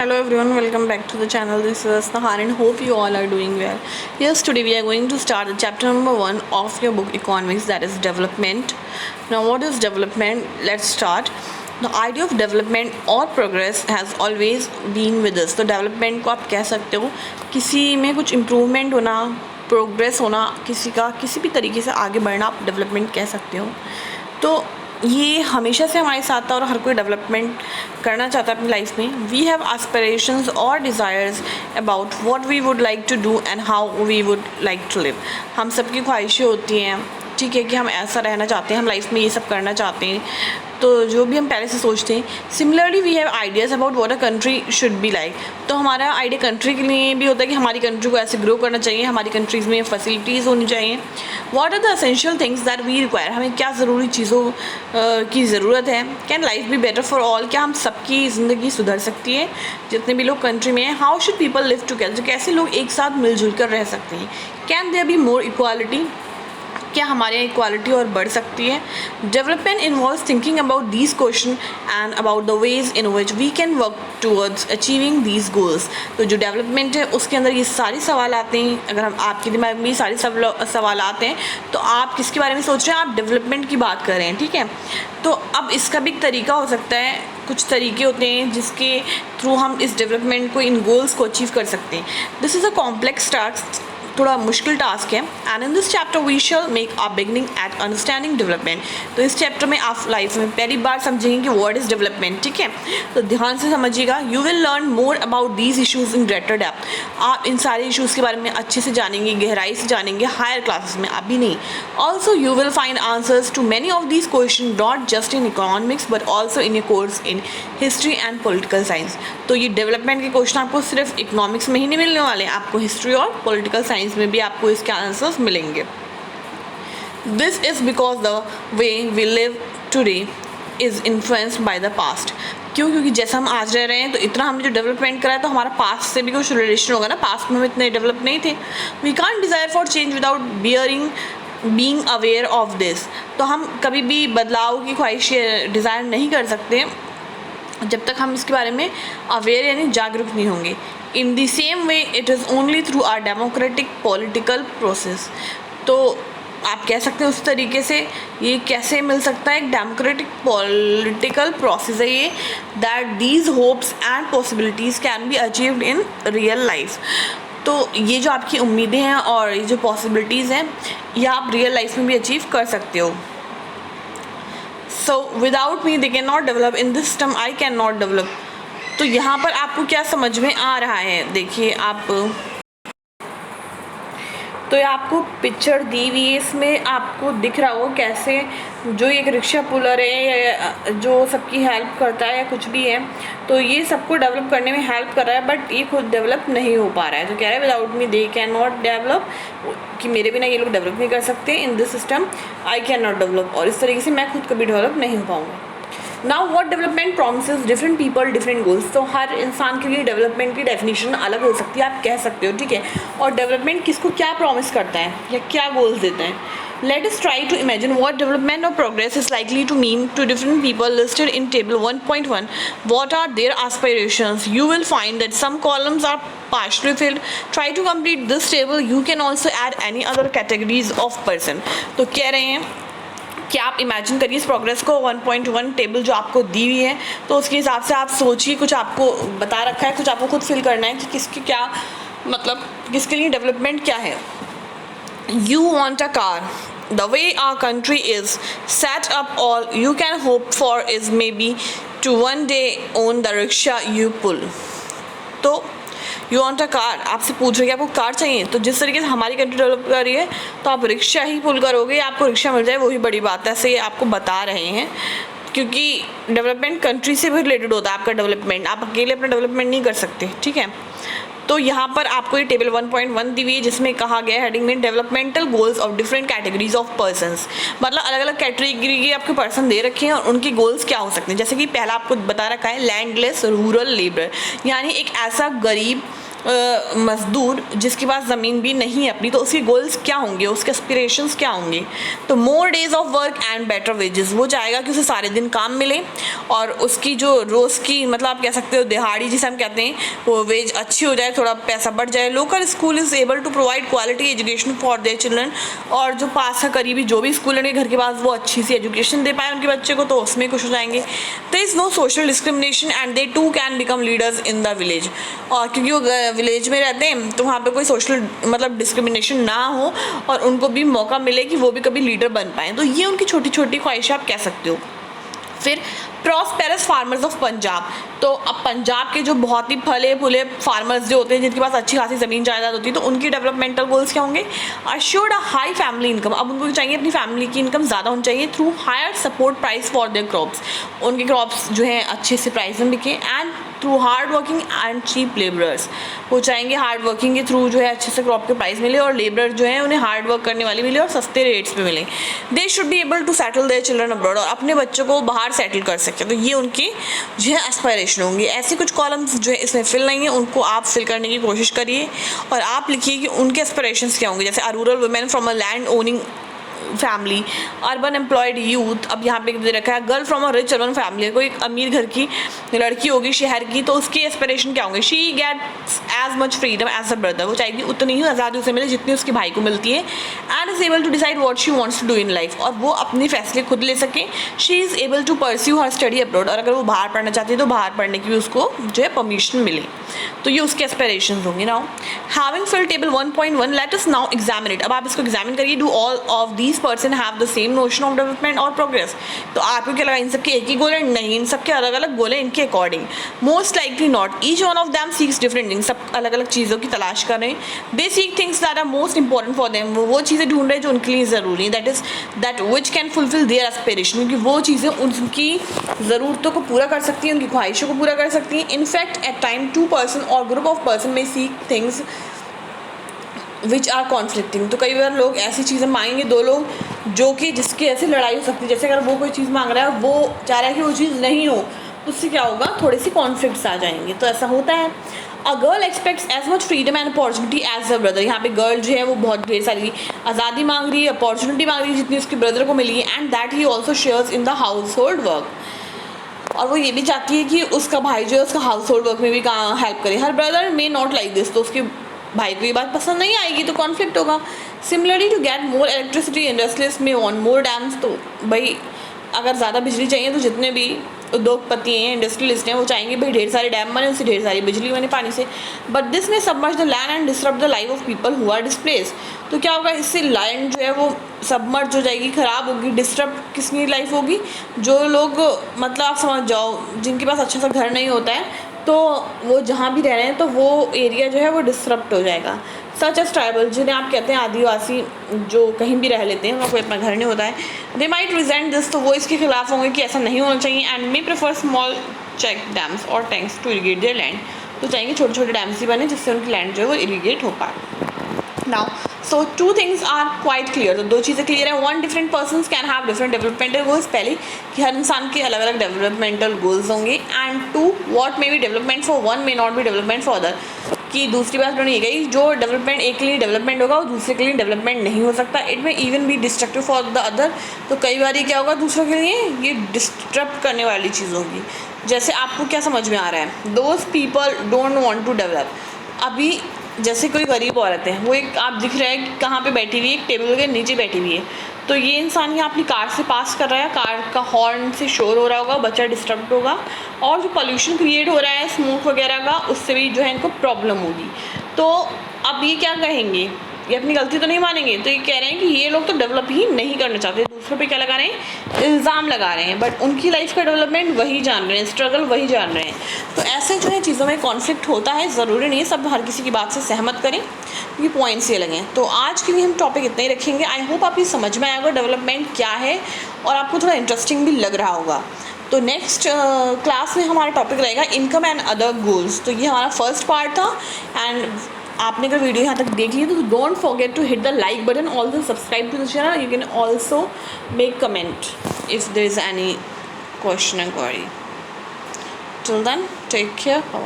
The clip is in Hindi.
Hello everyone, welcome back to the channel. This is Nahar and hope you all are doing well. Yes, today we are going to start the chapter number 1 of your book Economics, that is development. Now what is development? Let's start. The idea of development or progress has always been with us. तो development को आप कह सकते हो किसी में कुछ improvement होना, progress होना, किसी का किसी भी तरीके से आगे बढ़ना आप development कह सकते हो. तो ये हमेशा से हमारे साथ था और हर कोई डेवलपमेंट करना चाहता है अपनी लाइफ में. वी हैव एस्पिरेशंस और desires about what we would like to do and how we would like to live. हम सबकी ख्वाहिशें होती हैं, ठीक है, कि हम ऐसा रहना चाहते हैं, हम लाइफ में ये सब करना चाहते हैं. तो जो भी हम पहले से सोचते हैं. Similarly we have ideas about what a country should be like. तो हमारा आइडिया कंट्री के लिए भी होता है कि हमारी कंट्री को ऐसे ग्रो करना चाहिए, हमारी कंट्रीज़ में फैसिलिटीज़ होनी चाहिए. What are the essential things that we require. हमें क्या ज़रूरी चीज़ों की ज़रूरत है. Can life be better for all. क्या हम सबकी ज़िंदगी सुधर सकती है जितने भी लोग कंट्री में हैं. How should people live together. कैसे लोग एक साथ मिलजुल कर रह सकते हैं. Can there be more equality. क्या हमारे यहाँ इक्वालिटी और बढ़ सकती है. Development involves thinking about these question and about the ways in which we can work towards achieving these goals. तो जो डेवलपमेंट है उसके अंदर ये सारे सवाल आते हैं. अगर हम आपके दिमाग में ये सारे सवाल आते हैं तो आप किसके बारे में सोच रहे हैं. आप डेवलपमेंट की बात कर रहे हैं, ठीक है. तो अब इसका भी एक तरीका हो सकता है. कुछ तरीके होते हैं जिसके थ्रू हम इस डेवलपमेंट को, इन गोल्स को अचीव कर सकते हैं. This is a complex task. थोड़ा मुश्किल टास्क है. And in this chapter we shall make a beginning at understanding development. तो इस चैप्टर में आप लाइफ में पहली बार समझेंगे कि व्हाट इज़ डेवलपमेंट, ठीक है. तो ध्यान से समझिएगा. You will learn more about these issues in greater depth. आप इन सारे इशूज़ के बारे में अच्छे से जानेंगे, गहराई से जानेंगे, हायर क्लासेस में, अभी नहीं. Also you will find answers to many of these question not just in economics but also in a course in history and political science. तो ये डेवलपमेंट के क्वेश्चन आपको सिर्फ इकोनॉमिक्स में ही नहीं मिलने वाले, आपको हिस्ट्री और पोलिटिकल साइंस में भी आपको इसके आंसर्स मिलेंगे. This is because the way we live today is influenced by the past. क्यों? क्योंकि जैसा हम आज रह रहे हैं तो इतना हमने जो डेवलपमेंट करा है तो हमारा पास्ट से भी कुछ रिलेशन होगा ना. पास्ट में हम इतने डेवलप नहीं थे. We can't desire for change without being aware of this. तो हम कभी भी बदलाव की ख्वाहिश डिज़ायर नहीं कर सकते जब तक हम इसके बारे में अवेयर यानी जागरूक नहीं होंगे. In the same way it is only through our democratic political process. तो आप कह सकते हैं उस तरीके से ये कैसे मिल सकता है. एक डेमोक्रेटिक पॉलिटिकल प्रोसेस है ये. That these hopes and possibilities can be achieved in real life. तो ये जो आपकी उम्मीदें हैं और ये जो पॉसिबिलिटीज़ हैं ये आप रियल लाइफ में भी अचीव कर सकते हो. So without me they cannot develop. In this system I cannot develop. तो यहाँ पर आपको क्या समझ में आ रहा है. देखिए आप तो ये आपको पिक्चर दी हुई है, इसमें आपको दिख रहा हो कैसे जो एक रिक्शा पुलर है या जो सबकी हेल्प करता है या कुछ भी है तो ये सबको डेवलप करने में हेल्प कर रहा है बट ये खुद डेवलप नहीं हो पा रहा है. तो कह रहा है without me they can not develop, कि मेरे बिना ये लोग डेवलप नहीं कर सकते. In this system I can not develop. और इस तरीके से मैं खुद कभी डेवलप नहीं हो पाऊँगा. Now what development promises different people different goals. तो हर इंसान के लिए डेवलपमेंट की डेफिनेशन अलग हो सकती है, आप कह सकते हो, ठीक है. और डेवलपमेंट किसको क्या प्रॉमिस करता है या क्या गोल्स देता है. Let us try to imagine what development or progress is likely to mean to different people listed in table 1.1. What are their aspirations? You will find that some columns are partially filled. Try to complete this table. You can also add any other categories of person. तो कह रहे हैं कि आप इमेजिन करिए इस प्रोग्रेस को. 1.1 टेबल जो आपको दी हुई है तो उसके हिसाब से आप सोचिए. कुछ आपको बता रखा है, कुछ आपको खुद फिल करना है कि किसकी क्या मतलब किसके लिए डेवलपमेंट क्या है. You want a car. The way our country is set up, all you can hope for is maybe to one day own the rickshaw you pull. तो यू वांट अ कार. आपसे पूछ रहे कि आपको कार चाहिए. तो जिस तरीके से हमारी कंट्री डेवलप कर रही है तो आप रिक्शा ही पुल करोगे, आपको रिक्शा मिल जाए वही बड़ी बात है. ऐसे ये आपको बता रहे हैं क्योंकि डेवलपमेंट कंट्री से भी रिलेटेड होता है आपका डेवलपमेंट. आप अकेले अपना डेवलपमेंट नहीं कर सकते, ठीक है. तो यहाँ पर आपको ये टेबल 1.1 दी हुई है जिसमें कहा गया है हेडिंग में developmental goals of different categories of persons. मतलब अलग अलग कैटेगरी के आपके पर्सन दे रखे हैं और उनके गोल्स क्या हो सकते हैं. जैसे कि पहला आपको बता रखा है लैंडलेस रूरल लेबर, यानी एक ऐसा गरीब मजदूर जिसके पास ज़मीन भी नहीं है अपनी, तो उसके गोल्स क्या होंगे, उसके एस्पिरेशंस क्या होंगे? तो more days of work and better wages, वो चाहेगा कि उसे सारे दिन काम मिले और उसकी जो रोज़ की मतलब आप कह सकते हो दिहाड़ी जिसे हम कहते हैं वो वेज अच्छी हो जाए, थोड़ा पैसा बढ़ जाए। Local school is able to provide quality education for their children, और जो पास है करीबी जो भी स्कूल है उनके घर के पास वो अच्छी सी एजुकेशन दे पाए उनके बच्चे को, तो उसमें खुश हो जाएंगे। There is no social discrimination and they too can become leaders in the village, और क्योंकि वो विलेज में रहते हैं तो वहाँ पे कोई सोशल मतलब डिस्क्रिमिनेशन ना हो और उनको भी मौका मिले कि वो भी कभी लीडर बन पाएँ। तो ये उनकी छोटी छोटी ख्वाहिशें आप कह सकते हो। फिर प्रॉस्पेरस फार्मर्स ऑफ पंजाब, तो अब पंजाब के जो बहुत ही फले फूले फार्मर्स जो होते हैं जिनके पास अच्छी खासी ज़मीन जायदाद होती है, तो उनकी डेवलपमेंटल गोल्स क्या होंगे? Assured a high family income, अब उनको चाहिए अपनी फैमिली की इनकम ज़्यादा होनी चाहिए through higher support price for their crops, उनके क्रॉप्स जो हैं अच्छे से प्राइस में बिके, and through hard working and cheap labourers, वो चाहेंगे हार्ड वर्किंग के थ्रू जो है अच्छे से क्रॉप के प्राइस मिले और लेबर जो है उन्हें हार्ड वर्क करने वाली मिले और सस्ते रेट्स पे मिले। They should be able to settle their children abroad, और अपने बच्चों को बाहर सेटल कर सकते, तो ये उनकी जो है एस्पायरेशन होंगी। ऐसे कुछ कॉलम्स जो है इसमें फिल नहीं है, उनको आप फिल करने की कोशिश करिए और आप लिखिए कि उनके एस्पिरेशंस क्या होंगे। जैसे a rural women from a land owning family, urban employed youth, अब यहाँ पे दे रखा है girl from a rich urban family, कोई एक अमीर घर की लड़की होगी शहर की, तो उसकी एस्पिरेशन क्या होंगे? She gets as much freedom as a brother, वो चाहेगी उतनी ही आज़ादी उसे मिले जितनी उसके भाई को मिलती है, and is able to decide what she wants to do in life, और वो अपने फैसले खुद ले सके। She is able to pursue her study abroad, और अगर वो बाहर पढ़ना चाहती है तो बाहर पढ़ने की भी उसको जो है परमिशन मिले, तो ये उसके एस्पिरेशन होंगे। Now having fill table 1.1 let us now examine it, अब आप इसको एग्जामिन करिए। Do all of these person have the same notion of development और प्रोग्रेस, तो आपको क्या लगा इन सबके एक ही गोल है? नहीं, इन सबके अलग अलग गोल हैं इनके according. Most likely not, each one of them seeks different things, सब अलग अलग चीज़ों की तलाश कर रहे हैं। They seek things that are most important for them, वो चीज़ें ढूंढ रहे हैं जो उनके लिए ज़रूरी है, that is that which can fulfil there aspiration, क्योंकि वो चीज़ें उनकी ज़रूरतों को पूरा कर सकती हैं, उनकी ख्वाहिशों को पूरा कर सकती हैं। In fact at time two person और ग्रुप ऑफ पर्सन में seek things which are conflicting, तो कई बार लोग ऐसी चीज़ें मांगेंगे, दो लोग जो कि जिसकी ऐसी लड़ाई हो सकती है, जैसे अगर वो कोई चीज़ मांग रहा है वो चाह रहा है कि वो चीज़ नहीं हो, तो उससे क्या होगा? थोड़ी सी कॉन्फ्लिक्ट्स आ जाएंगे, तो ऐसा होता है। A girl expects as much freedom and opportunity as a brother, यहाँ पे गर्ल जो है वो बहुत ढेर सारी आज़ादी मांग रही है, अपॉर्चुनिटी मांग रही है जितनी उसके ब्रदर को मिली है, and that he also shares in the house hold work, और वो ये भी चाहती है कि उसका भाई जो है उसका हाउस होल्ड वर्क में भी हेल्प करे। Her brother may not like this, तो उसके भाई को ये बात पसंद नहीं आएगी, तो कॉन्फ्लिक्ट होगा। Similarly to get more electricity industrialist may on more dams, तो भाई अगर ज़्यादा बिजली चाहिए तो जितने भी उद्योगपति हैं इंडस्ट्रियलिस्ट हैं वो चाहेंगे भाई ढेर सारे डैम बने, उससे ढेर सारी बिजली बने पानी से, but this may submerge the land and disturb the life of people who are displace, तो क्या होगा? इससे लैंड जो है वो सबमर्ज हो जाएगी, ख़राब होगी। डिस्टर्ब किसकी लाइफ होगी? जो लोग मतलब आप समझ जाओ जिनके पास अच्छा सा घर नहीं होता है, तो वो जहाँ भी रह रहे हैं तो वो एरिया जो है वो डिस्टर्ब हो जाएगा। सच एस ट्राइबल, जिन्हें आप कहते हैं आदिवासी, जो कहीं भी रह लेते हैं, उनका कोई अपना घर नहीं होता है, दे माइट रिजेंट दिस, तो वो इसके खिलाफ होंगे कि ऐसा नहीं होना चाहिए, and may prefer small check dams और tanks to irrigate their land, तो चाहेंगे छोटे छोटे डैम्स ही बने जिससे उनकी लैंड जो है वो इरीगेट हो पाए। Now so two things are quite clear, तो दो चीज़ें क्लियर हैं। One, different persons can have different developmental goals, पहले कि हर इंसान के अलग अलग डेवलपमेंटल गोल्स होंगे, and two, what may be development for one may not be development for other, कि दूसरी बात उन्होंने ये कही जो डेवलपमेंट एक के लिए डेवलपमेंट होगा वो दूसरे के लिए डेवलपमेंट नहीं हो सकता। इट में even be destructive for the other, तो कई बार ये क्या होगा दूसरों के लिए ये डिस्टर्ब करने वाली चीज़ होगी। जैसे आपको क्या समझ में आ रहा है? Those people don't want to develop, अभी जैसे कोई गरीब औरत है, वो एक आप दिख रहा है कि कहाँ पे बैठी हुई है, एक टेबल के नीचे बैठी हुई है, तो ये इंसान यहाँ अपनी कार से पास कर रहा है, कार का हॉर्न से शोर हो रहा होगा, बच्चा डिस्टर्ब होगा, और जो पोल्यूशन क्रिएट हो रहा है स्मोक वगैरह का, उससे भी जो है इनको प्रॉब्लम होगी। तो अब ये क्या कहेंगे? ये अपनी गलती तो नहीं मानेंगे, तो ये कह रहे हैं कि ये लोग तो डेवलप ही नहीं करना चाहते, दूसरों पे क्या लगा रहे हैं? इल्ज़ाम लगा रहे हैं, बट उनकी लाइफ का डेवलपमेंट वही जान रहे हैं, स्ट्रगल वही जान रहे हैं। तो ऐसे जो है चीज़ों में कॉन्फ्लिक्ट होता है, ज़रूरी नहीं है सब हर किसी की बात से सहमत करें, क्योंकि पॉइंट्स ये लगें। तो आज के लिए हम टॉपिक इतना ही रखेंगे। आई होप आपकी समझ में आएगा डेवलपमेंट क्या है और आपको थोड़ा इंटरेस्टिंग भी लग रहा होगा। तो नेक्स्ट क्लास में हमारा टॉपिक रहेगा इनकम एंड अदर गोल्स। तो ये हमारा फर्स्ट पार्ट था, एंड आपने अगर वीडियो यहाँ तक देख ली तो don't forget to hit the like button, also subscribe to the channel. You can also make comment if there is any question and query. Till then, take care. Bye.